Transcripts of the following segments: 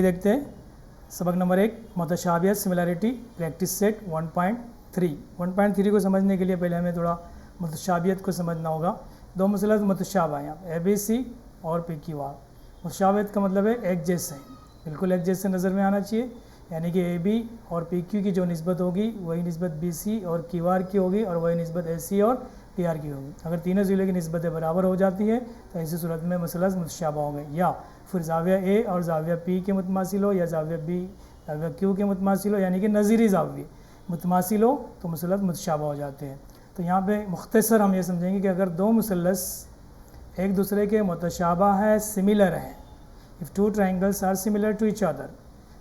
देखते हैं सबक नंबर 1 मुतशाबियत सिमिलरिटी प्रैक्टिस सेट 1.3 को समझने के लिए पहले हमें थोड़ा मुतशाबियत को समझना होगा। दो मसलत मुतशाबा हैं ए बी सी और पी क्यू आर। मुतशाबियत का मतलब है एक जैसे, बिल्कुल एक जैसे नज़र में आना चाहिए, यानी कि ए बी और पी क्यू की जो निस्बत होगी वही निस्बत बी सी और क्यू आर की होगी और वही निस्बत ए सी और पी आर की होगी। अगर तीनों ज़िले की निस्बतें बराबर हो जाती है तो ऐसी सूरत में मसलत मुतशाबा होंगे, या फिर जाविया ए और जाविया पी के मुतमासिल हो या जाविया बी जाविया क्यू के मुतमासिल हो, यानी कि नज़ीरी जाविये मुतमासिल हो तो मसलत मुतशाबा हो जाते हैं। तो यहाँ पे मुख्तसर हम ये समझेंगे कि अगर दो मुसलस एक दूसरे के मुतशाबा है, सिमिलर है, if two triangles are similar to each other,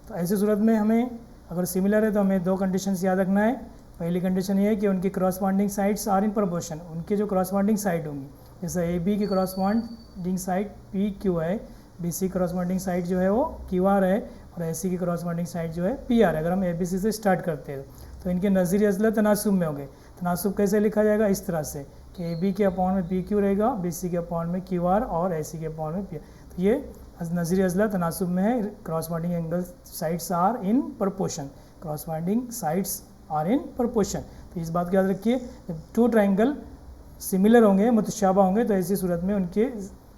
तो ऐसी सूरत में हमें अगर सिमिलर है तो हमें दो कंडीशंस याद रखना है। पहली कंडीशन ये है कि उनकी क्रॉसबॉन्डिंग साइड्स आर इन प्रोपोर्शन, उनके जो क्रॉसबॉन्डिंग साइड होंगी, जैसे ए बी की क्रॉसबॉन्डिंग साइड पी क्यू है, बी सी क्रॉसबॉन्डिंग साइड जो है वो क्यू आर है और ए सी की क्रॉसबॉन्डिंग साइड जो है पी आर है। अगर हम ए बी सी से स्टार्ट करते हैं तो इनके नज़ीरी अज़ला तनासुब में होंगे। तनासुब कैसे लिखा जाएगा? इस तरह से कि ए बी के अपॉन में पी क्यू रहेगा, बी सी के अपॉन में क्यू आर और ए सी के अपॉन में पी आर। तो ये नज़ीरी अज़ला तनासुब में है। Corresponding angle sides are in proportion, corresponding sides are in proportion. तो इस बात को याद रखिए, जब टू ट्राइंगल सिमिलर होंगे, मुतशाबा होंगे, तो ऐसी सूरत में उनके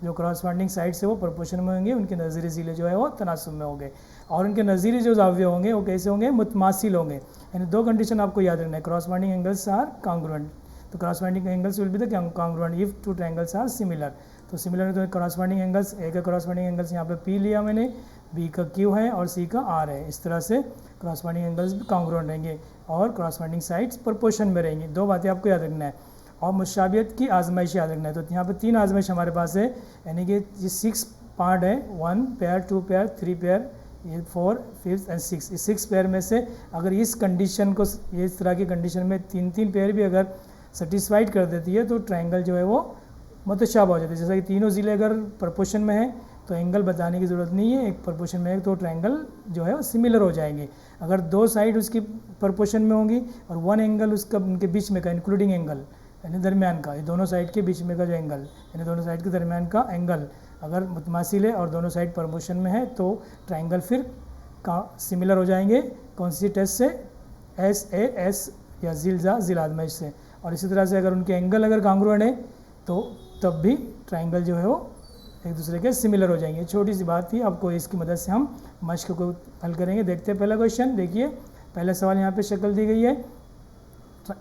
जो क्रॉसबॉन्डिंग साइड्स है वो प्रोपोर्शन में होंगे, उनके नज़ीरी ज़िले जो है वो तनासुब में होंगे और उनके नज़ीरी जो जाविये होंगे वो कैसे होंगे? मुतमासिल होंगे। यानी दो कंडीशन आपको याद रखना है, क्रॉसबॉन्डिंग एंगल्स आर कॉन्ग्रुएंट, तो corresponding angles will be the congruent if two triangles are similar. तो सिमिलर तो क्रॉसबॉन्डिंग एंगल्स, ए का क्रॉसबॉन्डिंग एंगल्स यहाँ पे पी लिया मैंने, बी का क्यू है और सी का आर है। इस तरह से क्रॉसबॉन्डिंग एंगल्स भी कॉन्ग्रुएंट रहेंगे और क्रॉसबॉन्डिंग साइड्स प्रोपोर्शन में रहेंगी। दो बातें आपको याद रखना है और मुशाबियत की आजमाइश याद रखना है। तो यहाँ पे तीन आजमाइश हमारे पास है, यानी कि ये 6 पार्ट है, 1 पेयर, 2 पेयर, 3 पेयर, ये 4, 5 एंड 6। इस 6 पेयर में से अगर इस कंडीशन को, ये इस तरह की कंडीशन में तीन पेयर भी अगर सेटिस्फाइड कर देती है तो ट्राइंगल जो है वो मुतशाबा हो जाता है। जैसा कि तीनों ज़िले अगर प्रोपोर्शन में है तो एंगल बताने की ज़रूरत नहीं है, एक प्रोपोर्शन में है तो ट्राइंगल जो है वो सिमिलर हो जाएंगे। अगर दो साइड उसकी प्रोपोर्शन में होंगी और वन एंगल उसका उनके बीच में का इंक्लूडिंग एंगल यानी दरमियान का, ये दोनों साइड के बीच में का जो एंगल यानी दोनों साइड के दरमियान का एंगल अगर मुतमासिल है और दोनों साइड प्रोपोर्शन में है तो ट्राइंगल फिर सिमिलर हो जाएंगे। कौन सी टेस्ट से? एस ए एस या जिल आजमाइश से। और इसी तरह से अगर उनके एंगल अगर कॉन्ग्रुएंट है तो तब भी ट्राइंगल जो है वो एक दूसरे के सिमिलर हो जाएंगे। छोटी सी बात थी, आपको इसकी मदद से हम मश्क को हल करेंगे। देखते हैं पहला क्वेश्चन। देखिए पहला सवाल यहाँ पे शक्ल दी गई है,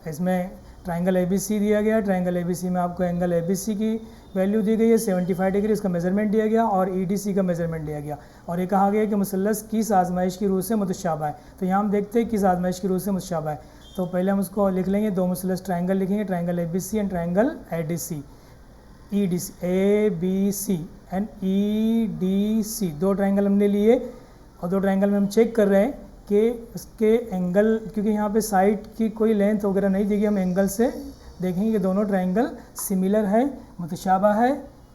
इसमें ट्राइंगल ए बी सी दिया गया। ट्राइंगल ए बी सी में आपको एंगल ए बी सी की वैल्यू दी गई है 75 डिग्री, इसका मेजरमेंट दिया गया और ई डी सी का मेजरमेंट दिया गया और ये कहा गया कि मुसल्लस किस आजमाइश की रूह से मुतशाबा है। तो यहाँ हम देखते हैं किस आजमाइश की रूह से मुतशाबा है। तो पहले हम उसको लिख लेंगे, दो मुसल्लस ट्राइंगल लिखेंगे, triangle A B C and triangle A D C, E D C, A B C and E D C. दो ट्राइंगल हमने लिए और दो ट्राइंगल में हम चेक कर रहे हैं कि उसके एंगल, क्योंकि यहाँ पे साइड की कोई लेंथ वगैरह नहीं देगी, हम एंगल से देखेंगे कि दोनों ट्राइंगल सिमिलर है, मुतशाबा है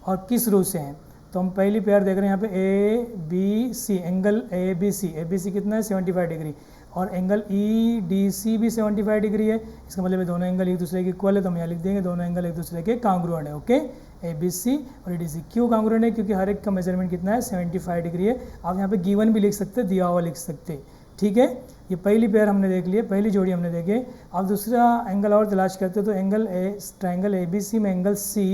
और किस रूह से हैं। तो हम पहली पेयर देख रहे हैं यहाँ पे A B C, angle A B C कितना है? 75 डिग्री और एंगल ई डी सी भी 75 डिग्री है। इसका मतलब है दोनों एंगल एक दूसरे के इक्वल है, तो हम यहाँ लिख देंगे दोनों एंगल एक दूसरे के कॉन्ग्रुएंट है। ओके, ए बी सी और ए डी सी क्यों कॉन्ग्रुएंट है? क्योंकि हर एक का मेजरमेंट कितना है? 75 डिग्री है। आप यहाँ पे गिवन भी लिख सकते, दिया हुआ लिख सकते, ठीक है। ये पहली पेयर हमने देख लिया, पहली जोड़ी हमने देखे। अब दूसरा एंगल और तलाश करते तो angle triangle A B C में एंगल सी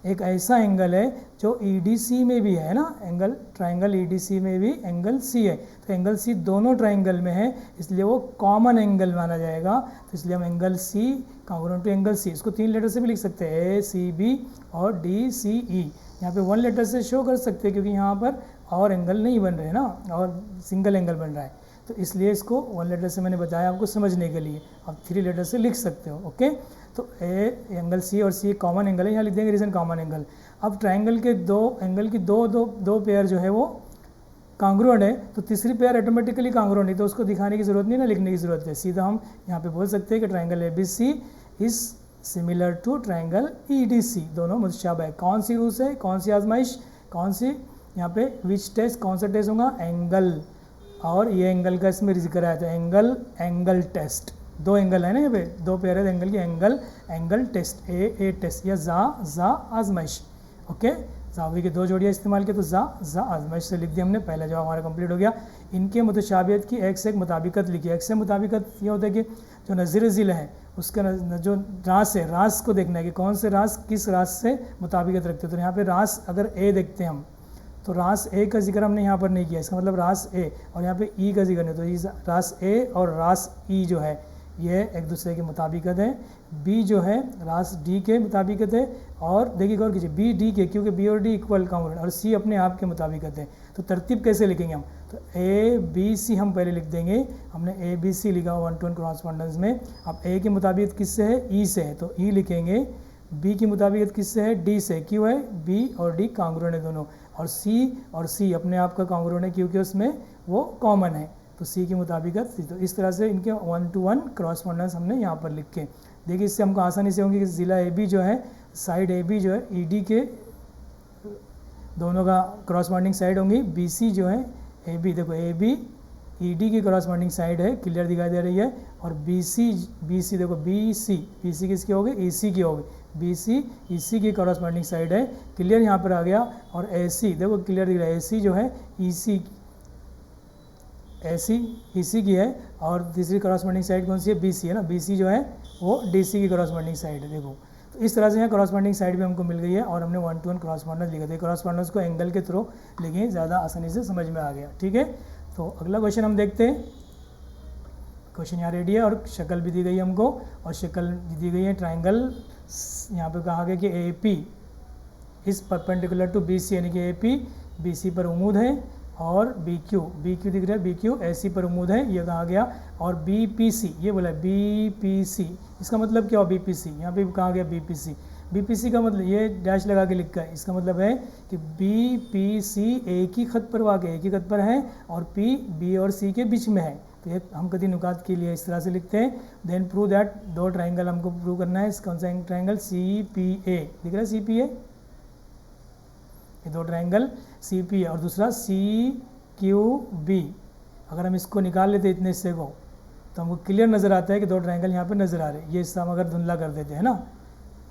एक ऐसा एंगल है जो ई डी सी में भी है ना, angle triangle E D C में भी एंगल सी है। तो एंगल सी दोनों ट्राइंगल में है, इसलिए वो कॉमन एंगल माना जाएगा। तो इसलिए हम angle C congruent to angle C, इसको 3 लेटर से भी लिख सकते हैं, ए सी बी और डी सी ई। यहाँ पे 1 लेटर से शो कर सकते हैं क्योंकि यहाँ पर और एंगल नहीं बन रहे ना, और सिंगल एंगल बन रहा है, तो इसलिए इसको 1 लेटर से मैंने बताया आपको समझने के लिए। आप 3 लेटर से लिख सकते हो। ओके, तो ए एंगल सी और सी कॉमन एंगल है, यहाँ लिख देंगे रीजन कॉमन एंगल। अब ट्राइंगल के दो एंगल की दो पेयर जो है वो कॉन्ग्रुएंट है, तो तीसरी पेयर ऑटोमेटिकली कॉन्ग्रुएंट है, तो उसको दिखाने की ज़रूरत नहीं ना, लिखने की ज़रूरत है। सीधा हम यहाँ पे बोल सकते हैं कि triangle A B C is similar to triangle E D C, दोनों मुतशाबा है। कौन सी रूल से, कौन सी आजमाइश, कौन सी? यहाँ पे विच टेस्ट, कौन सा टेस्ट होगा? एंगल, और ये एंगल का इसमें जिक्र आया था, एंगल टेस्ट। दो एंगल है ना यहाँ पे, दो पेयर है एंगल की, एंगल टेस्ट, ए टेस्ट या जा आजमाइश। ओके, जावी के 2 जोड़ियाँ इस्तेमाल किया तो जा आजमाइश से लिख दिया हमने, पहला जवाब हमारा कंप्लीट हो गया। इनके मुतशाबियत की एक से एक मुताबिकत लिखी। एक से मुताबिकत ये होता है कि जो नज़ीर ज़िल है उसका जो रास है, रास को देखना है कि कौन से रास किस रास से मुताबिकत रखते हैं। तो यहाँ पे रास अगर ए देखते हैं हम, तो रास ए का जिक्र हमने यहाँ पर नहीं किया, इसका मतलब रास ए, और यहाँ पे ई का जिक्र नहीं, तो ये रास ए और रास ई जो है ये एक दूसरे के मुताबिकत है। बी जो है रास डी के मुताबिकत है, और देखिए गौर कीजिए बी डी के, क्योंकि बी और डी इक्वल कांग्रुएंट, और सी अपने आप के मुताबिकत है। तो तरतीब कैसे लिखेंगे हम, तो ए बी सी हम पहले लिख देंगे। हमने ए बी सी लिखा 1-to-1 कॉरस्पॉन्डेंस में। अब ए की मुताबिकत किससे है, ई से है, तो ई लिखेंगे। बी की मुताबिकत किससे है, डी से, क्यों है, बी और डी कांग्रुएंट है दोनों, और सी अपने आप का कांग्रुएंट है क्योंकि उसमें वो कॉमन है, तो सी की मुताबिकत सी। तो इस तरह से इनके 1-to-1 क्रॉसपॉन्डेंस हमने यहाँ पर लिख के, देखिए इससे हमको आसानी से होंगे कि ज़िला ए बी जो है, साइड ए बी जो है ई डी के दोनों का क्रॉसपॉन्डिंग साइड होंगी। बी सी जो है ए बी, देखो ए बी ई डी की क्रॉसपॉन्डिंग साइड है, क्लियर दिखाई दे रही है। और बी सी देखो बी सी किसकी होगी, ई सी की होगी, बी सी ई सी की क्रॉसपॉन्डिंग साइड है, क्लियर यहाँ पर आ गया। और ए सी देखो क्लियर दिख रहा है, ए सी जो है ई सी की है, और तीसरी क्रॉसपॉन्डिंग साइड कौन सी है, बी सी है ना, बी सी जो है वो डी सी की क्रॉसपॉन्डिंग साइड है। देखो तो इस तरह से यहाँ क्रॉसपॉन्डिंग साइड भी हमको मिल गई है, और हमने 1-to-1 क्रॉसपॉन्डेंस लिखा था। क्रॉसपॉन्डेंस को एंगल के थ्रू लिखें, ज़्यादा आसानी से समझ में आ गया, ठीक है। तो अगला क्वेश्चन हम देखते हैं। क्वेश्चन यहाँ रेडी है और शक्ल भी दी गई है हमको, और शक्ल दी गई है ट्राइंगल। यहाँ पे कहा गया कि ए पी इस परपेंडिकुलर टू बी सी, यानी कि ए पी बी सी पर उमूद है, और बी क्यू दिख रहा है, बी क्यू ए सी पर उमूद है, ये कहा गया। और बी पी सी, ये बोला बी पी सी, इसका मतलब क्या हो, बी पी सी, यहाँ पे कहा गया B P C. B P C का मतलब ये डैश लगा के लिखा है, इसका मतलब है कि बी पी सी एक ही खत पर वाक़ एक ही खत पर है, और पी बी और सी के बीच में है। तो ये हम कदी नुकात के लिए इस तरह से लिखते हैं। देन प्रूव दैट, दो ट्राइंगल हमको प्रूव करना है। कौन सा ट्राइंगल, सी पी ए दिख रहा है, सी पी ए, ये दो ट्राइंगल सी पी ए और दूसरा सी क्यू बी। अगर हम इसको निकाल लेते इतने हिस्से को, तो हमको क्लियर नज़र आता है कि दो ट्राइंगल यहाँ पर नज़र आ रहे हैं। ये हिस्सा हम अगर धुंधला कर देते हैं ना,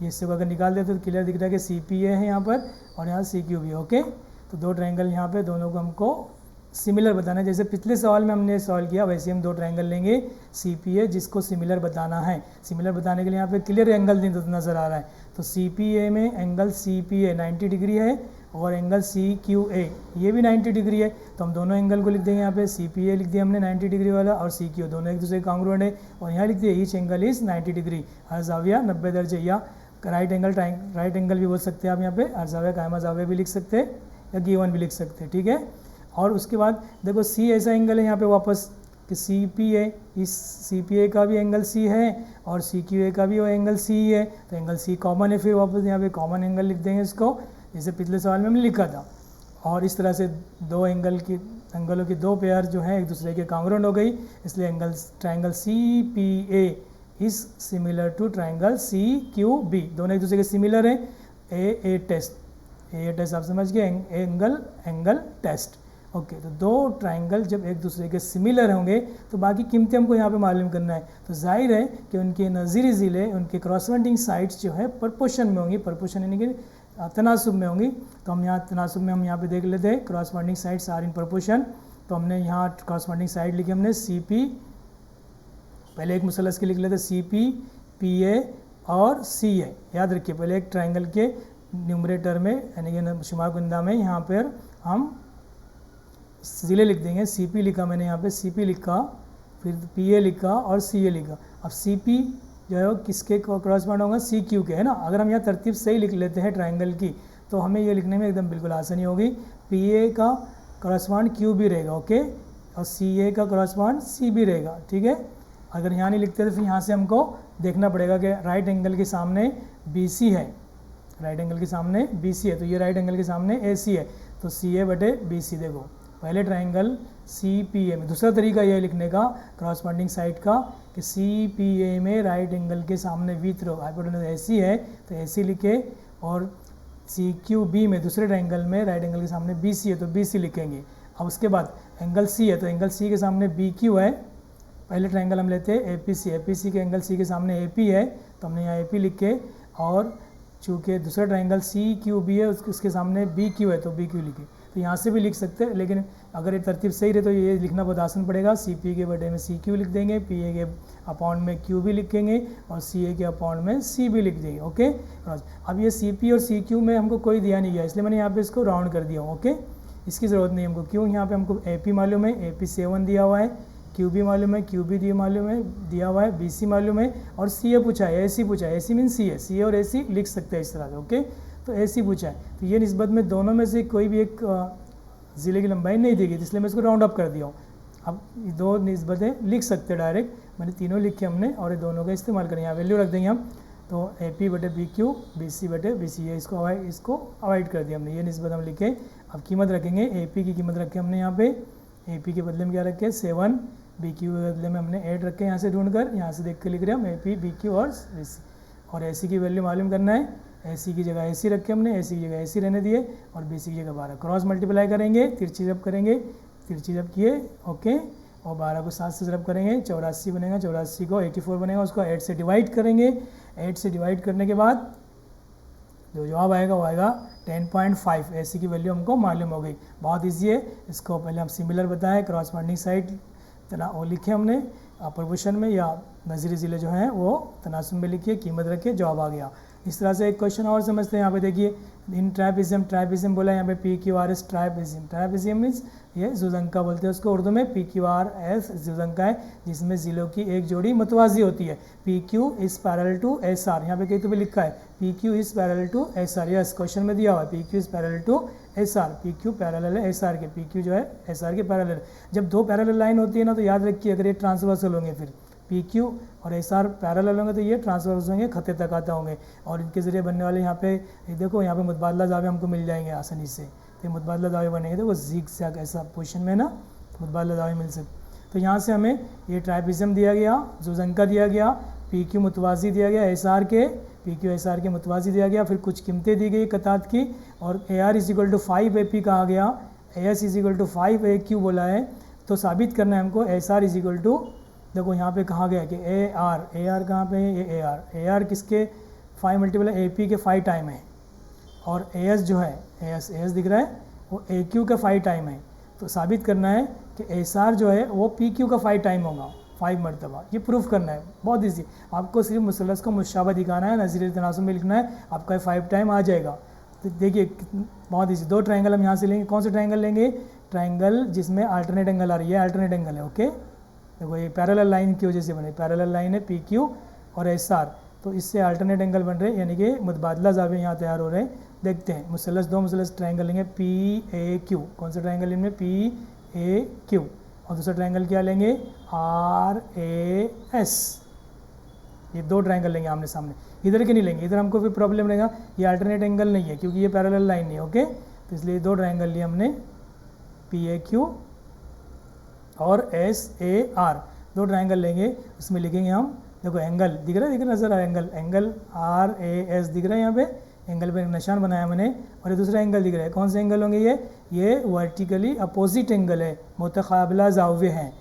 ये हिस्से को अगर निकाल देते तो क्लियर दिख रहा है कि सी पी ए है यहाँ पर, और यहाँ सी क्यू बी है। ओके, तो दो ट्राइंगल यहाँ पे, दोनों को हमको सिमिलर बताना है। जैसे पिछले सवाल में हमने सॉल्व किया, वैसे हम दो ट्राइंगल लेंगे सी पी ए जिसको सिमिलर बताना है। सिमिलर बताने के लिए यहाँ पे क्लियर एंगल नज़र आ रहा है। तो सी पी ए में angle C P A 90 degree है, और एंगल सी क्यू ए ये भी 90 डिग्री है। तो हम दोनों एंगल को लिख देंगे, यहाँ पे सी पी ए लिख दिया हमने 90 डिग्री वाला, और सी क्यू दोनों एक दूसरे के कांग्रुएंट है, और यहाँ लिख दिया ईच एंगल इज़ 90 डिग्री, हर जाविया 90 दर्जे, या राइट एंगल भी बोल सकते हैं आप यहाँ पे, हर जाविया कायमा जाविया भी लिख सकते हैं, या गिवन भी लिख सकते हैं, ठीक है। और उसके बाद देखो सी ऐसा एंगल है यहाँ पे वापस कि सी पी ए, इस सी पी ए का भी एंगल सी है, और सी क्यू ए का भी वो एंगल सी है, तो एंगल सी कॉमन है, फिर वापस यहाँ पे कॉमन एंगल लिख देंगे इसको, जैसे पिछले सवाल में हमने लिखा था। और इस तरह से दो एंगलों की दो पेयर जो है एक दूसरे के कांग्रुएंट हो गई, इसलिए triangle C P A is similar to triangle C Q B, दोनों एक दूसरे के सिमिलर हैं। ए टेस्ट आप समझ गए, एंगल टेस्ट। ओके, तो दो ट्राइंगल जब एक दूसरे के सिमिलर होंगे तो बाकी कीमतें हमको यहाँ पे मालूम करना है। तो जाहिर है कि उनके नज़ीरी ज़िले, उनके क्रॉसवेंडिंग साइड्स जो है प्रपोर्शन में होंगी, प्रपोर्शन यानी कि तनासुब में होंगी। तो हम यहाँ तनासुब में हम यहाँ पे देख लेते हैं, क्रॉसवेंडिंग साइड्स आर इन प्रपोर्शन। तो हमने यहाँ क्रॉसवेंडिंग साइड लिखी हमने सी पी, पहले एक मुसलस के लिख लेते सी पी पी ए और सी ए। याद रखिए पहले एक ट्राइंगल के न्यूमरेटर में यानी कि शुमार कुंदा में यहाँ पर हम ज़िले लिख देंगे। सी पी लिखा मैंने यहाँ पे, सी पी लिखा, फिर पी ए लिखा और सी ए लिखा। अब सी पी जो है वो किसके क्रॉसपॉन्ड होगा, सी क्यू के, है ना। अगर हम यहाँ तरतीब सही लिख लेते हैं ट्राइंगल की, तो हमें ये लिखने में एकदम बिल्कुल आसानी होगी। पी ए का क्रॉसपॉन्ड क्यू भी रहेगा, ओके, और सी ए का क्रॉसपॉन्ड सी भी रहेगा, ठीक है। अगर यहाँ नहीं लिखते तो फिर यहाँ से हमको देखना पड़ेगा कि राइट एंगल के सामने बी सी है, राइट एंगल के सामने बी सी है, तो ये राइट एंगल के सामने ए सी है, तो सी ए बटे बी सी। देखो पहले ट्राइंगल सी पी ए में, दूसरा तरीका यह लिखने का क्रॉसपॉन्डिंग साइड का कि सी पी ए में राइट एंगल के सामने वी थ्रो हाइपोटेन्यूज ए सी है, तो ए सी लिखे, और सी क्यू बी में दूसरे ट्राइंगल में राइट एंगल के सामने बी सी है, तो बी सी लिखेंगे। अब उसके बाद एंगल सी है, तो एंगल सी के सामने बी क्यू है, पहले ट्राइंगल हम लेते हैं ए पी सी के एंगल सी के सामने ए पी है, तो हमने यहाँ ए पी लिख के, और चूँकि दूसरा ट्राइंगल सी क्यू बी है, उसके सामने बी क्यू है तो बी क्यू लिखे, तो यहाँ से भी लिख सकते हैं, लेकिन अगर ये तरतीब सही रहे तो ये लिखना बहुत आसान पड़ेगा। सी पी के बटे में सी क्यू लिख देंगे, पी ए के अपॉन में क्यू भी लिखेंगे और सी ए के अपॉन में सी भी लिख देंगे। ओके, अब ये सी पी और सी क्यू में हमको कोई दिया नहीं गया, इसलिए मैंने यहाँ पे इसको राउंड कर दिया हूँ। ओके, इसकी ज़रूरत नहीं हमको, क्यों, यहाँ पे हमको ए पी मालूम है, ए पी 7 दिया हुआ है, क्यू बी मालूम है, क्यू बी दिया हुआ है, बी सी मालूम है और सी ए पूछा है, ए सी पूछा है, ए सी मीन सी है, सी ए और ए सी लिख सकते हैं इस तरह से। ओके, तो ए सी पूछा है, तो ये निस्बत में दोनों में से कोई भी एक ज़िले की लंबाई नहीं देगी, इसलिए मैं इसको राउंड अप कर दिया हूँ। अब ये दो निस्बतें लिख सकते हैं डायरेक्ट, मैंने तीनों लिखे हमने और ये दोनों का इस्तेमाल करें, यहाँ वैल्यू रख देंगे हम, तो ए पी बटे बी क्यू, बी सी बटे बी सी, इसको अवॉइड कर दिया हमने, ये निस्बत हम लिखे। अब कीमत रखेंगे, ए पी की कीमत रखे हमने यहाँ पे, ए पी के बदले में क्या रखे 7, बी क्यू के बदले में हमने 8 रखे, यहाँ से ढूंढकर, यहाँ से देख के लिख रहे हैं हम ए पी बी क्यू और बी सी। और ए सी की वैल्यू मालूम करना है, ए सी की जगह ए सी रखे हमने, ए सी की जगह ए सी रहने दिए और बी सी की जगह 12, क्रॉस मल्टीप्लाई करेंगे, तिरछी जब करेंगे, तिरछी जब किए, ओके, और 12 को 7 से ज़रब करेंगे, 84 बनेगा, 84 को 84 बनेगा, उसको 8 से डिवाइड करेंगे, 8 से डिवाइड करने के बाद जो जवाब आएगा वो आएगा 10.5। ऐसी की वैल्यू हमको मालूम हो गई, बहुत ईजी है। इसको पहले हम सिमिलर बताएं, क्रॉसपॉन्डिंग साइड वो लिखे हमने प्रपोर्शन में, या नज़ीरी ज़िले जो हैं वो तनासुब में लिखिए, कीमत रखिए, जवाब आ गया। इस तरह से एक क्वेश्चन और समझते हैं, यहाँ पे देखिए, इन ट्राइपिज्म बोला यहाँ पे P Q R S trapezium means ये जुजंका बोलते हैं उसको उर्दू में, पी क्यू आर एस जुजंका है जिसमें ज़िलों की एक जोड़ी मतवाजी होती है। P Q is parallel to S R, यहाँ पे कहीं तो भी लिखा है P Q is parallel to S R, yes question में दिया हुआ है P Q is parallel to S R, P Q parallel है एस आर के, पी क्यू जो है एस आर के पैरेलल। जब दो पैरेलल लाइन होती है ना तो याद रखिए, अगर ये ट्रांसवर्सल होंगे, फिर पी क्यू और एस आर पैरेलल होंगे तो ये ट्रांसवर्सल होंगे, खत्ते तक आता होंगे, और इनके ज़रिए बनने वाले यहाँ पे देखो, यहाँ पे मुतबादला ज़ावे हमको मिल जाएंगे आसानी से, तो मुतबादला ज़ावे बनेंगे, तो वो ज़िग ज़ैग ऐसा पोजीशन में ना मुतबादला ज़ावे मिल सकते। तो यहाँ से हमें ये ट्राइपिज्म दिया गया, जुजंका दिया गया, पी क्यू मुतवाज़ी दिया गया एस आर के, पी क्यू एस आर के मुतवाज़ी दिया गया, फिर कुछ कीमतें दी गई कतात की, और A R is equal to 5 A P कहा गया, A S is equal to 5 A Q बोला है। तो साबित करना है हमको S R is equal to, देखो यहाँ पे कहा गया कि ए आर कहाँ पे है, ये ए आर किसके 5 मल्टीपल ए पी के 5 टाइम है, और ए एस जो है ए एस दिख रहा है वो ए क्यू का 5 टाइम है। तो साबित करना है कि एस आर जो है वो पी क्यू का 5 टाइम होगा, 5 मरतबा, ये प्रूफ करना है, बहुत ईजी। आपको सिर्फ मुसलस को मुशाबा दिखाना है, नज़ीर तनासुब में लिखना है, आपका 5 टाइम आ जाएगा। तो देखिए बहुत ईजी, दो ट्रायंगल हम यहाँ से लेंगे, कौन से ट्रायंगल लेंगे, ट्रायंगल जिसमें अल्टरनेट एंगल आ रही है, अल्टरनेट एंगल है। ओके, देखो ये पैरेलल लाइन की वजह से बने, पैरेलल लाइन है पी क्यू और एस आर, तो इससे अल्टरनेट एंगल बन रहे हैं, यानी कि मुतबादला ज़ावे यहाँ तैयार हो रहे हैं। देखते हैं, मुसलस दो मुसलस ट्रायंगल लेंगे पी ए क्यू, कौन सा ट्रायंगल इनमें पी ए क्यू, और दूसरा ट्रायंगल क्या लेंगे आर ए एस, ये दो ट्रायंगल लेंगे आमने सामने, इधर के नहीं लेंगे, इधर हमको फिर प्रॉब्लम रहेगा, ये अल्टरनेट एंगल नहीं है क्योंकि ये पैरेलल लाइन नहीं है। ओके, तो इसलिए दो ट्रायंगल लिए हमने पी ए क्यू और एस ए आर, दो ट्रायंगल लेंगे, उसमें लिखेंगे हम, देखो एंगल दिख रहा है, नजर आ रहा है एंगल आर ए एस दिख रहा है, यहाँ पे एंगल पे निशान बनाया मैंने, और ये दूसरा एंगल दिख रहा है, कौन से एंगल होंगे ये वर्टिकली अपोजिट एंगल है, मुतकाबला ज़ावे हैं,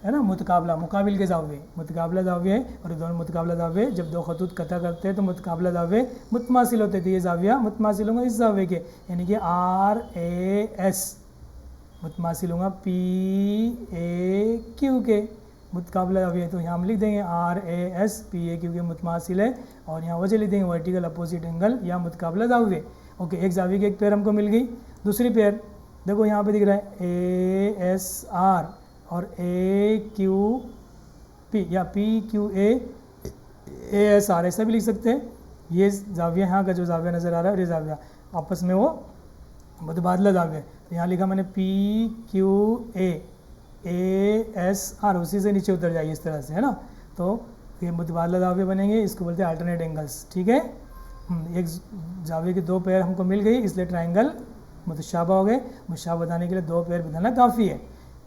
है ना, मुतकाबला मुकाबिल के ज़ावे, मुतकाबला ज़ावे है, और दोनों मुतकाबला ज़ावे जब दो खतूत कता करते हैं तो मुतकाबला ज़ावे मुतमासिल होते थे, ये ज़ाविया मुतमासिल होंगे इस ज़ावे के, यानी कि आर ए एस मुतमासिल होगा पी ए क्यू के, मुतकाबला ज़ाविया, तो यहाँ हम लिख देंगे R A S P A Q के मुतमासिल है, और यहाँ वजह लिख देंगे वर्टिकल अपोजिट एंगल या मुतकाबला ज़ाविया। ओके, एक ज़ाविया की एक पेयर हमको मिल गई, दूसरी पेयर देखो यहाँ पे दिख रहा है ए एस आर और ए क्यू पी, या P Q A S R, ऐसा भी लिख सकते हैं। ये ज़ाविया यहाँ का जो ज़ाविया नज़र आ रहा है और ये ज़ाविया आपस में वो मुतबादला ज़ाविया, तो यहाँ लिखा मैंने P Q A S R, उसी से नीचे उतर जाइए इस तरह से, है ना, तो ये मुतबादला ज़ाविया बनेंगे, इसको बोलते हैं अल्टरनेट एंगल्स। ठीक है, एक ज़ाविया की दो पेयर हमको मिल गई, इसलिए ट्रायंगल मुतशाबा हो गए। मुतशाबा बताने के लिए दो पेयर बताना काफ़ी है,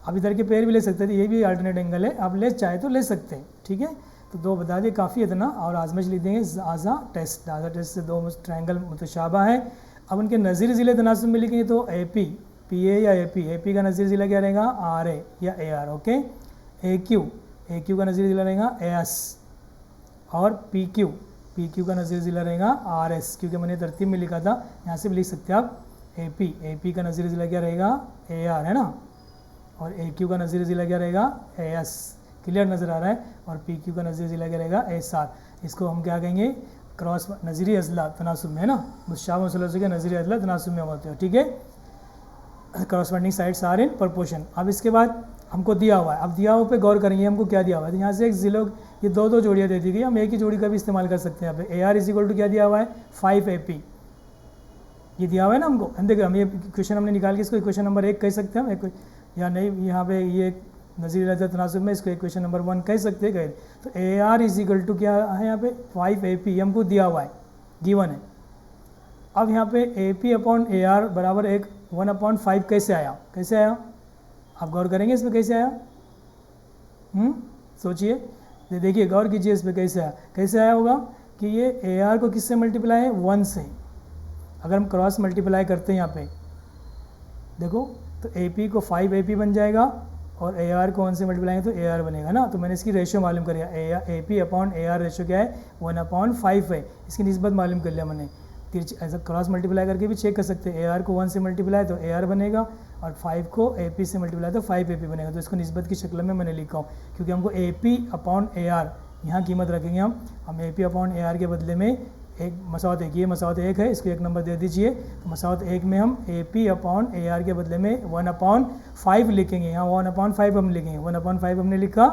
अब इधर के पेयर भी ले सकते थे, ये भी अल्टरनेट एंगल है, आप ले चाहे तो ले सकते हैं। ठीक है, तो दो बता दिए, काफ़ी है इतना, और आजमश लिख देंगे आज़ा टेस्ट से दो ट्रायंगल मुतशाबा है। अब उनके नज़ीर ज़िले तनासुब में लिखेंगे तो ए पी, पी ए या ए पी का नज़ीर ज़िला क्या रहेगा आर ए या A R. Okay, A Q का नज़ीर ज़िला रहेगा ए एस, और पी क्यू पी क्यू का नज़ीर ज़िला रहेगा आर एस, क्योंकि मैंने तरतीब में लिखा था, यहाँ से भी लिख सकते हैं आप ए पी का नज़ीर ज़िला क्या रहेगा ए आर, है ना, और ए क्यू का नज़ीर ज़िला क्या रहेगा ए एस, क्लियर नज़र आ रहा है, और पी क्यू का नज़ीर ज़िला क्या रहेगा एस आर। इसको हम क्या कहेंगे क्रॉस नज़ीरी अजला तनासुब में, है ना, मुशाबह मुसलसल के नज़ीरी अजला तनासुब में होते हो, ठीक है, corresponding sides are in proportion. अब इसके बाद हमको दिया हुआ है, अब दिया हुआ पे गौर करेंगे हमको क्या दिया हुआ है। तो यहाँ से एक ज़िलों ये दो जोड़ियाँ दे दी गई, हम एक ही जोड़ी का भी इस्तेमाल कर सकते हैं। यहाँ पे A R is equal to क्या दिया हुआ है 5 AP, ये दिया हुआ है ना हमको। हम देखिए हम ये क्वेश्चन हमने निकाल के इसको इक्वेशन नंबर 1 कह सकते हैं हम, या नहीं यहाँ पे ये नज़ीर अजला तनासुब में इसको इक्वेशन नंबर 1 कह सकते हैं, कह। तो A R is equal to क्या है यहाँ पे 5 AP हमको दिया हुआ है, गिवन है। अब यहाँ पे A P upon A R बराबर 1/5 कैसे आया, कैसे आया आप गौर करेंगे इस पर कैसे आया, सोचिए, देखिए गौर कीजिए इस पर कैसे आया। कैसे आया होगा कि ये ए आर को किससे मल्टीप्लाई है 1 से, अगर हम क्रॉस मल्टीप्लाई करते हैं यहाँ पे देखो तो ए पी को 5 AP बन जाएगा और ए आर को 1 से मल्टीप्लाई तो ए आर बनेगा ना। तो मैंने इसकी रेशियो मालूम कर लिया, A P upon A R ratio क्या है 1/5 है, इसकी निस्बत मालूम कर लिया मैंने। ऐसा क्रॉस मल्टीप्लाई करके भी चेक कर सकते हैं, ए आर को 1 से मल्टीप्लाई तो ए आर बनेगा और 5 को ए पी से मल्टीप्लाई तो 5 AP बनेगा। तो इसको निस्बत की शक्ल में मैंने लिखा हूँ, क्योंकि हमको A P upon A R यहाँ कीमत रखेंगे हम A P upon A R के बदले में एक मसावत एक, ये मसावत 1 है, इसको 1 नंबर दे दीजिए। तो मसावत 1 में हम A P upon A R के बदले में 1/5 लिखेंगे, यहाँ 1/5 हम लिखेंगे, 1/5 हमने लिखा,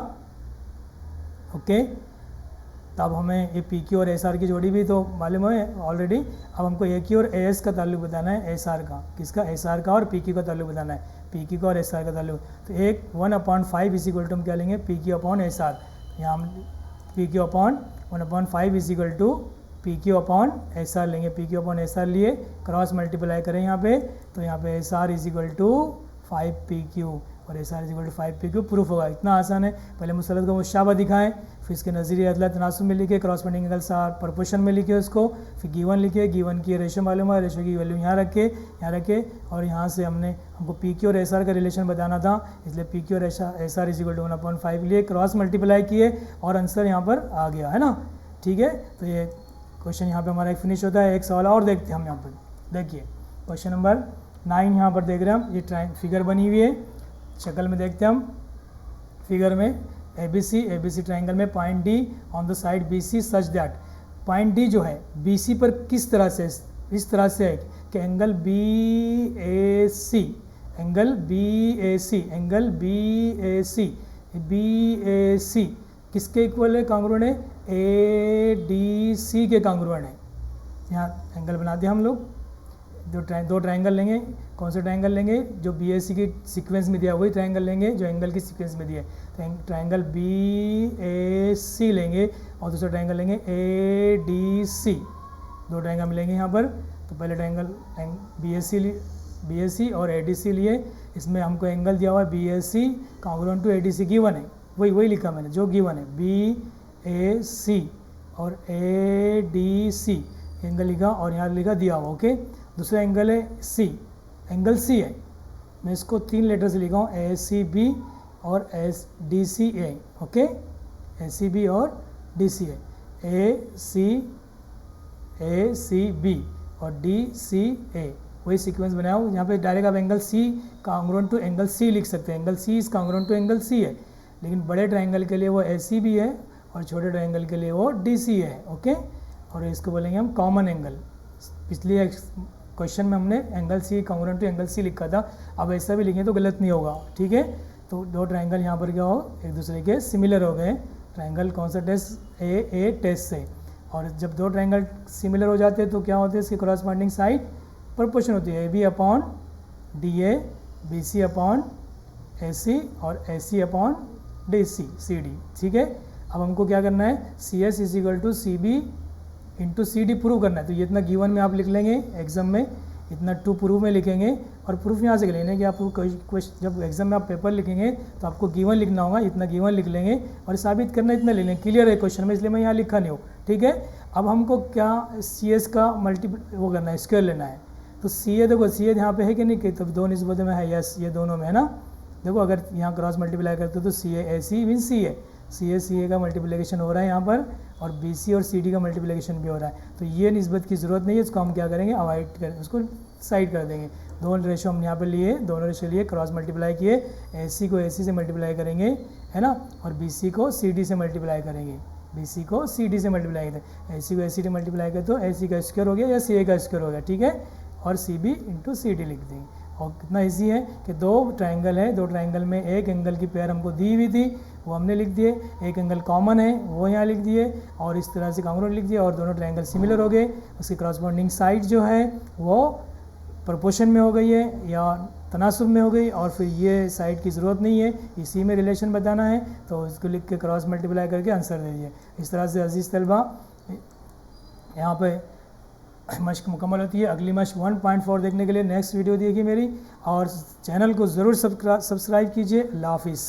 ओके। तब हमें ये पी क्यू और एस आर की जोड़ी भी तो मालूम है ऑलरेडी। अब हमको ए क्यू और ए एस का ताल्लुक बताना है एस आर का, किसका एस आर का, और पी क्यू का ताल्लुक बताना है पी क्यू का और एस आर का ताल्लुक। तो एक 1/5 इज इक्वल टू हम क्या लेंगे P Q upon S R, यहाँ हम P Q upon 1/5 is equal to P Q upon S R लेंगे। P Q upon S R लिए, क्रॉस मल्टीप्लाई करें यहाँ पे, तो यहाँ पे S R is equal to 5 PQ और S R is equal to 5 PQ proof होगा। इतना आसान है, पहले मुसलत को मुशाबा दिखाएं, फिर इसके नज़ीरी अदला तनासुब में लिखे, क्रॉसपेंडिंग एंगल्स आर प्रोपोर्शन में लिखे उसको, फिर गिवन लिखे, गिवन की रेशो मालूम है, रेशो की वैल्यू यहाँ रखे और यहाँ से हमको पी क्यू और एस आर का रिलेशन बताना था, इसलिए पी क्यू और S R is equal to 1/5 लिए, क्रॉस मल्टीप्लाई किए और आंसर यहाँ पर आ गया, है ना, ठीक है। तो ये क्वेश्चन यहाँ पे हमारा एक फिनिश होता है। एक सवाल और देखते हैं हम यहाँ पर, देखिए क्वेश्चन नंबर 9 यहाँ पर देख रहे हैं हम, ये फिगर बनी हुई है, शक्ल में देखते हैं हम फिगर में ए बी सी ट्राइंगल में point D on the side B C such that, point D जो है बी सी पर किस तरह से, इस तरह से है कि एंगल बी ए सी किसके इक्वल है, कांग्रुएंट है, ए डी सी के कांग्रुएंट है। यहाँ एंगल बनाते हैं हम लोग, दो ट्रायंगल लेंगे, कौन सा ट्रायंगल लेंगे, जो बी ए सी की सीक्वेंस में दिया वही ट्रायंगल लेंगे जो एंगल की सीक्वेंस में दिया है। तो ट्रायंगल बी ए सी लेंगे और दूसरा ट्रायंगल लेंगे ए डी सी, दो ट्रायंगल मिलेंगे यहाँ पर। तो पहले ट्रायंगल बी ए सी और ए डी सी लिए, इसमें हमको एंगल दिया हुआ है B A C congruent to A D C given है, वही लिखा मैंने जो गिवन है, बी ए सी और ए डी सी एंगल लिखा और यहाँ लिखा दिया हुआ, ओके। दूसरा एंगल है सी, एंगल सी है, मैं इसको 3 लेटर से लिखा हूँ, ए सी बी और S D C A, okay, A C B और D C A C B और डी सी ए, वही सीक्वेंस बनाया हूँ। यहाँ पे डायरेक्ट आप angle C congruent to angle C लिख सकते हैं, angle C is congruent to angle C है, लेकिन बड़े ट्रायंगल के लिए वो ए सी बी है और छोटे ट्रायंगल के लिए वो डी सी है, ओके। और इसको बोलेंगे हम कॉमन एंगल। पिछले क्वेश्चन में हमने angle C congruent to angle C लिखा था, अब ऐसा भी लिखें तो गलत नहीं होगा, ठीक है। तो दो ट्रायंगल यहाँ पर क्या हो, एक दूसरे के सिमिलर हो गए। ट्रायंगल कौन सा टेस्ट, ए टेस्ट से, और जब दो ट्रायंगल सिमिलर हो जाते हैं तो क्या होते हैं, इसकी करस्पॉन्डिंग साइड प्रोपोर्शन होती है, A B upon D A, B C upon A C और A C upon D C, C D, ठीक है। अब हमको क्या करना है, C S is equal to C B into C D prove करना है। तो ये इतना गिवन में आप लिख लेंगे एग्जाम में, इतना 2 प्रूफ में लिखेंगे और प्रूफ यहाँ से लेंगे कि आपको क्वेश्चन जब एग्जाम में आप पेपर लिखेंगे तो आपको गिवन लिखना होगा, इतना गिवन लिख लेंगे और साबित करना इतना ले लेंगे, क्लियर है क्वेश्चन में, इसलिए मैं यहाँ लिखा नहीं हूँ, ठीक है। अब हमको क्या सी एस का वो करना है, स्क्वायर लेना है। तो सी ए देखो, सी ए यहाँ पे है कि नहीं, कि तो दो निस्बतों में है, यस, ये दोनों में है ना। देखो अगर यहाँ क्रॉस मल्टीप्लाई करते हो तो सी A C mean C A, CA का मल्टीप्लिकेशन हो रहा है यहाँ पर, और BC और CD का मल्टीप्लिकेशन भी हो रहा है। तो ये निस्बत की ज़रूरत नहीं है, इसको हम क्या करेंगे, अवॉइड करें, उसको साइड कर देंगे। दोनों रेशो हम यहाँ पर लिए, दोनों रेशो लिए, क्रॉस मल्टीप्लाई किए, AC को AC से मल्टीप्लाई करेंगे, है ना, और BC को CD से मल्टीप्लाई करेंगे, BC को CD से मल्टीप्लाई करें, AC को AC से मल्टीप्लाई करें तो AC का स्क्वायर हो गया या CA का स्क्वायर हो गया, ठीक है, और CB इंटू CD लिख देंगे। और कितना ईजी है कि दो ट्रायंगल है, दो ट्रायंगल में एक एंगल की पेयर हमको दी हुई थी, वो हमने लिख दिए, एक एंगल कॉमन है वो यहाँ लिख दिए, और इस तरह से कांग्रुएंट लिख दिए, और दोनों ट्रायंगल सिमिलर हो गए, उसकी क्रॉसबॉन्डिंग साइड जो है वो प्रोपोर्शन में हो गई है या तनासुब में हो गई, और फिर ये साइड की ज़रूरत नहीं है, इसी में रिलेशन बताना है, तो इसको लिख के क्रॉस मल्टीप्लाई करके आंसर दे दिए। इस तरह से अजीज़ तलबा यहाँ पे मश्क मुकम्मल होती है। अगली मश्क 1.4 देखने के लिए नेक्स्ट वीडियो देखिए मेरी, और चैनल को ज़रूर सब्सक्राइब कीजिए। अल्लाह हाफिज़।